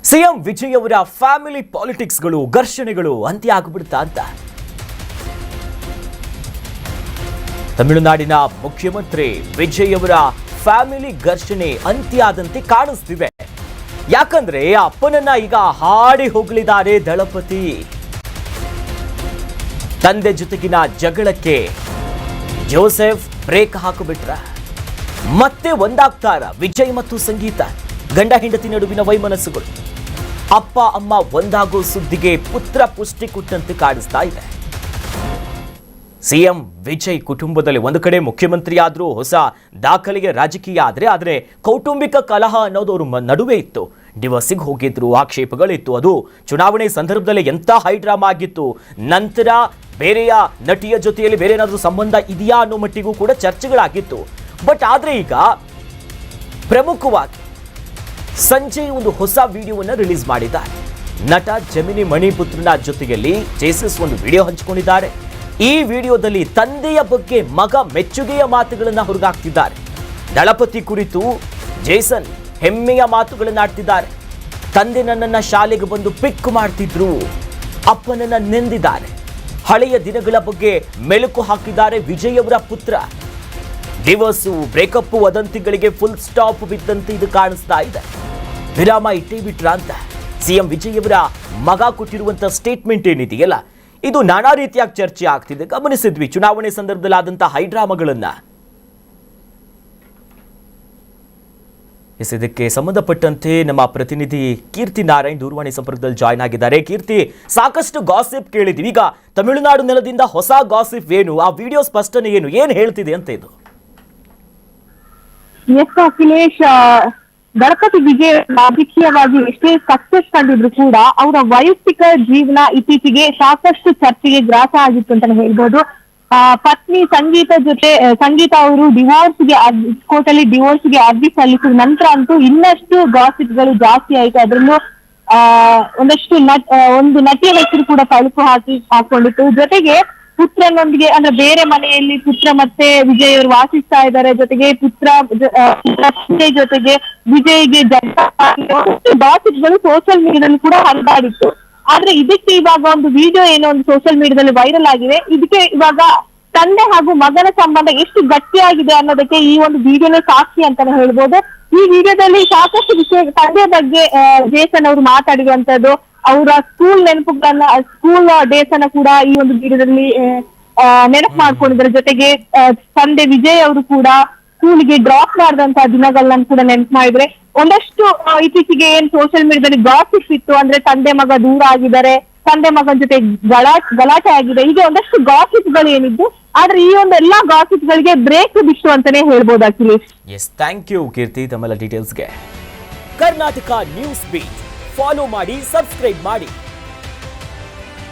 CM Vijay ಅವರ family ಪಾಲಿಟಿಕ್ಸ್ಗಳು ಘರ್ಷಣೆಗಳು ಅಂತ್ಯ ಆಗಿಬಿಡ್ತಾ ಅಂತ ತಮಿಳುನಾಡಿನ ಮುಖ್ಯಮಂತ್ರಿ ವಿಜಯ್ ಅವರ ಫ್ಯಾಮಿಲಿ ಘರ್ಷಣೆ ಅಂತ್ಯ ಆದಂತೆ ಕಾಣಿಸ್ತಿದೆ. ಯಾಕಂದ್ರೆ ಅಪ್ಪನನ್ನ ಈಗ ಹಾಡಿ ಹೋಗಲಿದ್ದಾರೆ ದಳಪತಿ. ತಂದೆ ಜೊತೆಗಿನ ಜಗಳಕ್ಕೆ ಜೋಸೆಫ್ ಬ್ರೇಕ್ ಹಾಕಿಬಿಟ್ರ. ಮತ್ತೆ ಒಂದಾಗ್ತಾರ ವಿಜಯ್ ಮತ್ತು ಸಂಗೀತ. ಗಂಡ ಹೆಂಡತಿ ನಡುವಿನ ವೈಮನಸ್ಸುಗಳು. ಅಪ್ಪ ಅಮ್ಮ ಒಂದಾಗೋ ಸುದ್ದಿಗೆ ಪುತ್ರ ಪುಷ್ಟಿ ಕೊಟ್ಟಂತೆ ಕಾಣಿಸ್ತಾ ಇದೆ. ಸಿಎಂ ವಿಜಯ್ ಕುಟುಂಬದಲ್ಲಿ ಒಂದು ಕಡೆ ಮುಖ್ಯಮಂತ್ರಿ ಆದ್ರೂ ಹೊಸ ದಾಖಲೆಗೆ ರಾಜಕೀಯ ಆದರೆ ಕೌಟುಂಬಿಕ ಕಲಹ ಅನ್ನೋದು ಅವ್ರ ನಡುವೆ ಇತ್ತು. ಡಿವೋರ್ಸಿಗೆ ಹೋಗಿದ್ರು, ಆಕ್ಷೇಪಗಳಿತ್ತು. ಅದು ಚುನಾವಣೆ ಸಂದರ್ಭದಲ್ಲಿ ಎಂಥ ಹೈ ಡ್ರಾಮಾ ಆಗಿತ್ತು. ನಂತರ ಬೇರೆಯ ನಟಿಯ ಜೊತೆಯಲ್ಲಿ ಬೇರೆ ಏನಾದರೂ ಸಂಬಂಧ ಇದೆಯಾ ಅನ್ನೋ ಮಟ್ಟಿಗೂ ಕೂಡ ಚರ್ಚೆಗಳಾಗಿತ್ತು. ಬಟ್ ಆದರೆ ಈಗ ಪ್ರಮುಖವಾಗಿ ಸಂಜೆ ಒಂದು ಹೊಸ ವಿಡಿಯೋವನ್ನು ರಿಲೀಸ್ ಮಾಡಿದ್ದಾರೆ. ನಟ ಜಮಿನಿ ಮಣಿಪುತ್ರನ ಜೊತೆಯಲ್ಲಿ ಜೇಸಸ್ ಒಂದು ವಿಡಿಯೋ ಹಂಚಿಕೊಂಡಿದ್ದಾರೆ. ಈ ವಿಡಿಯೋದಲ್ಲಿ ತಂದೆಯ ಬಗ್ಗೆ ಮಗ ಮೆಚ್ಚುಗೆಯ ಮಾತುಗಳನ್ನು ಹೊರಗಾಕ್ತಿದ್ದಾರೆ. ದಳಪತಿ ಕುರಿತು ಜೇಸನ್ ಹೆಮ್ಮೆಯ ಮಾತುಗಳನ್ನಾಡ್ತಿದ್ದಾರೆ. ತಂದೆ ನನ್ನನ್ನ ಶಾಲೆಗೆ ಬಂದು ಪಿಕ್ ಮಾಡ್ತಿದ್ರು, ಅಪ್ಪನನ್ನ ನೆಂದಿದ್ದಾರೆ. ಹಳೆಯ ದಿನಗಳ ಬಗ್ಗೆ ಮೆಲುಕು ಹಾಕಿದ್ದಾರೆ ವಿಜಯ್ ಅವರ ಪುತ್ರ. ಡಿವೋರ್ಸು, ಬ್ರೇಕಪ್ ವದಂತಿಗಳಿಗೆ ಫುಲ್ ಸ್ಟಾಪ್ ಬಿದ್ದಂತೆ ಇದು ಕಾಣಿಸ್ತಾ ಇದೆ. ವಿರಾಮ ಇಟ್ಟೇ ಬಿಟ್ರ ಅಂತ ಸಿಎಂ ವಿಜಯ್ ಅವರ ಮಗ ಕೊಟ್ಟಿರುವಂತಹ ಸ್ಟೇಟ್ಮೆಂಟ್ ಏನಿದೆಯಲ್ಲ, ಇದು ನಾನಾ ರೀತಿಯಾಗಿ ಚರ್ಚೆ ಆಗ್ತಿದೆ. ಗಮನಿಸಿದ್ವಿ ಚುನಾವಣೆ ಸಂದರ್ಭದಲ್ಲಿ ಆದಂತಹ ಹೈಡ್ರಾಮಾಗಳನ್ನ. ಇದಕ್ಕೆ ಸಂಬಂಧಪಟ್ಟಂತೆ ನಮ್ಮ ಪ್ರತಿನಿಧಿ ಕೀರ್ತಿ ನಾರಾಯಣ್ ದೂರವಾಣಿ ಸಂಪರ್ಕದಲ್ಲಿ ಜಾಯ್ನ್ ಆಗಿದ್ದಾರೆ. ಕೀರ್ತಿ, ಸಾಕಷ್ಟು ಗಾಸಿಪ್ ಕೇಳಿದ್ವಿ. ಈಗ ತಮಿಳುನಾಡು ನೆಲದಿಂದ ಹೊಸ ಗಾಸಿಪ್ ಏನು? ಆ ವಿಡಿಯೋ ಸ್ಪಷ್ಟನೆ ಏನು ಹೇಳ್ತಿದೆ ಅಂತ ಇದು? ಎಸ್ ಅಖಿಲೇಶ್, ದಳಪತಿ ವಿಜಯ್ ರಾಜಕೀಯವಾಗಿ ಎಷ್ಟೇ ಸಕ್ಸಸ್ ಕಂಡಿದ್ರು ಕೂಡ ಅವರ ವೈಯಕ್ತಿಕ ಜೀವನ ಇತ್ತೀಚೆಗೆ ಸಾಕಷ್ಟು ಚರ್ಚೆಗೆ ಗ್ರಾಸ ಆಗಿತ್ತು ಅಂತಾನೆ ಹೇಳ್ಬೋದು. ಪತ್ನಿ ಸಂಗೀತ ಅವರು ಕೋರ್ಟಲ್ಲಿ ಡಿವೋರ್ಸ್ಗೆ ಅರ್ಜಿ ಸಲ್ಲಿಸಿದ ನಂತರ ಅಂತೂ ಇನ್ನಷ್ಟು ಗಾಸಿಪ್ಗಳು ಜಾಸ್ತಿ ಆಯ್ತು. ಅದರಲ್ಲೂ ಒಂದಷ್ಟು ಒಂದು ನಟಿಯ ಹೆಸರು ಕೂಡ ತಳುಕು ಹಾಕೊಂಡಿತ್ತು. ಜೊತೆಗೆ ಪುತ್ರನೊಂದಿಗೆ ಅಂದ್ರೆ ಬೇರೆ ಮನೆಯಲ್ಲಿ ಪುತ್ರ ಮತ್ತೆ ವಿಜಯ್ ಅವರು ವಾಸಿಸ್ತಾ ಇದ್ದಾರೆ. ಜೊತೆಗೆ ಪುತ್ರ ಜೊತೆಗೆ ವಿಜಯ್ಗೆ ಗಾಸಿಪ್ಗಳು ಸೋಷಿಯಲ್ ಮೀಡಿಯಾದಲ್ಲಿ ಕೂಡ ಹರಿದಾಡಿತ್ತು. ಆದ್ರೆ ಇದಕ್ಕೆ ಇವಾಗ ಒಂದು ವಿಡಿಯೋ ಏನೋ ಒಂದು ಸೋಷಿಯಲ್ ಮೀಡಿಯಾದಲ್ಲಿ ವೈರಲ್ ಆಗಿದೆ. ಇದಕ್ಕೆ ಇವಾಗ ತಂದೆ ಹಾಗೂ ಮಗನ ಸಂಬಂಧ ಎಷ್ಟು ಗಟ್ಟಿಯಾಗಿದೆ ಅನ್ನೋದಕ್ಕೆ ಈ ಒಂದು ವಿಡಿಯೋನೇ ಸಾಕ್ಷಿ ಅಂತಾನೆ ಹೇಳ್ಬೋದು. ಈ ವಿಡಿಯೋದಲ್ಲಿ ಸಾಕಷ್ಟು ವಿಷಯ ತಂದೆ ಬಗ್ಗೆ ಜೇಸನ್ ಅವರು ಮಾತಾಡಿರುವಂತದ್ದು, ಅವರ ಸ್ಕೂಲ್ ನೆನಪುಗಳನ್ನ, ಸ್ಕೂಲ್ ಡೇಸ್ ಅನ್ನ ಕೂಡ ಈ ಒಂದು ವಿಡಿಯೋದಲ್ಲಿ ನೆನಪು ಮಾಡ್ಕೊಂಡಿದ್ದಾರೆ. ಜೊತೆಗೆ ತಂದೆ ವಿಜಯ್ ಅವರು ಕೂಡ ಸ್ಕೂಲ್ಗೆ ಡ್ರಾಪ್ ಮಾಡಿದಂತಹ ದಿನಗಳನ್ನ ಕೂಡ ನೆನಪು ಮಾಡಿದ್ರೆ. ಒಂದಷ್ಟು ಇತ್ತೀಚೆಗೆ ಏನ್ ಸೋಷಿಯಲ್ ಮೀಡಿಯಾದಲ್ಲಿ ಗಾಸಿಪ್ ಇತ್ತು, ಅಂದ್ರೆ ತಂದೆ ಮಗ ದೂರ ಆಗಿದ್ದಾರೆ, ತಂದೆ ಮಗನ ಜೊತೆ ಗಲಾಟೆ ಆಗಿದೆ, ಹೀಗೆ ಒಂದಷ್ಟು ಗಾಸಿಪ್ಗಳು ಏನಿದ್ದು. ಆದ್ರೆ ಈ ಒಂದು ಎಲ್ಲಾ ಗಾಸಿಪ್ಗಳಿಗೆ ಬ್ರೇಕ್ ಬಿಟ್ಟು ಅಂತಾನೆ ಹೇಳ್ಬೋದು ಅಖಿಲೇಶ್. ಎಸ್, ಥ್ಯಾಂಕ್ ಯು ಕೀರ್ತಿ ತಮ್ಮೆಲ್ಲ ಡೀಟೇಲ್ಸ್ಗೆ. ಕರ್ನಾಟಕ ನ್ಯೂಸ್ ಬೀಟ್ ಫಾಲೋ ಮಾಡಿ, ಸಬ್ಸ್ಕ್ರೈಬ್ ಮಾಡಿ.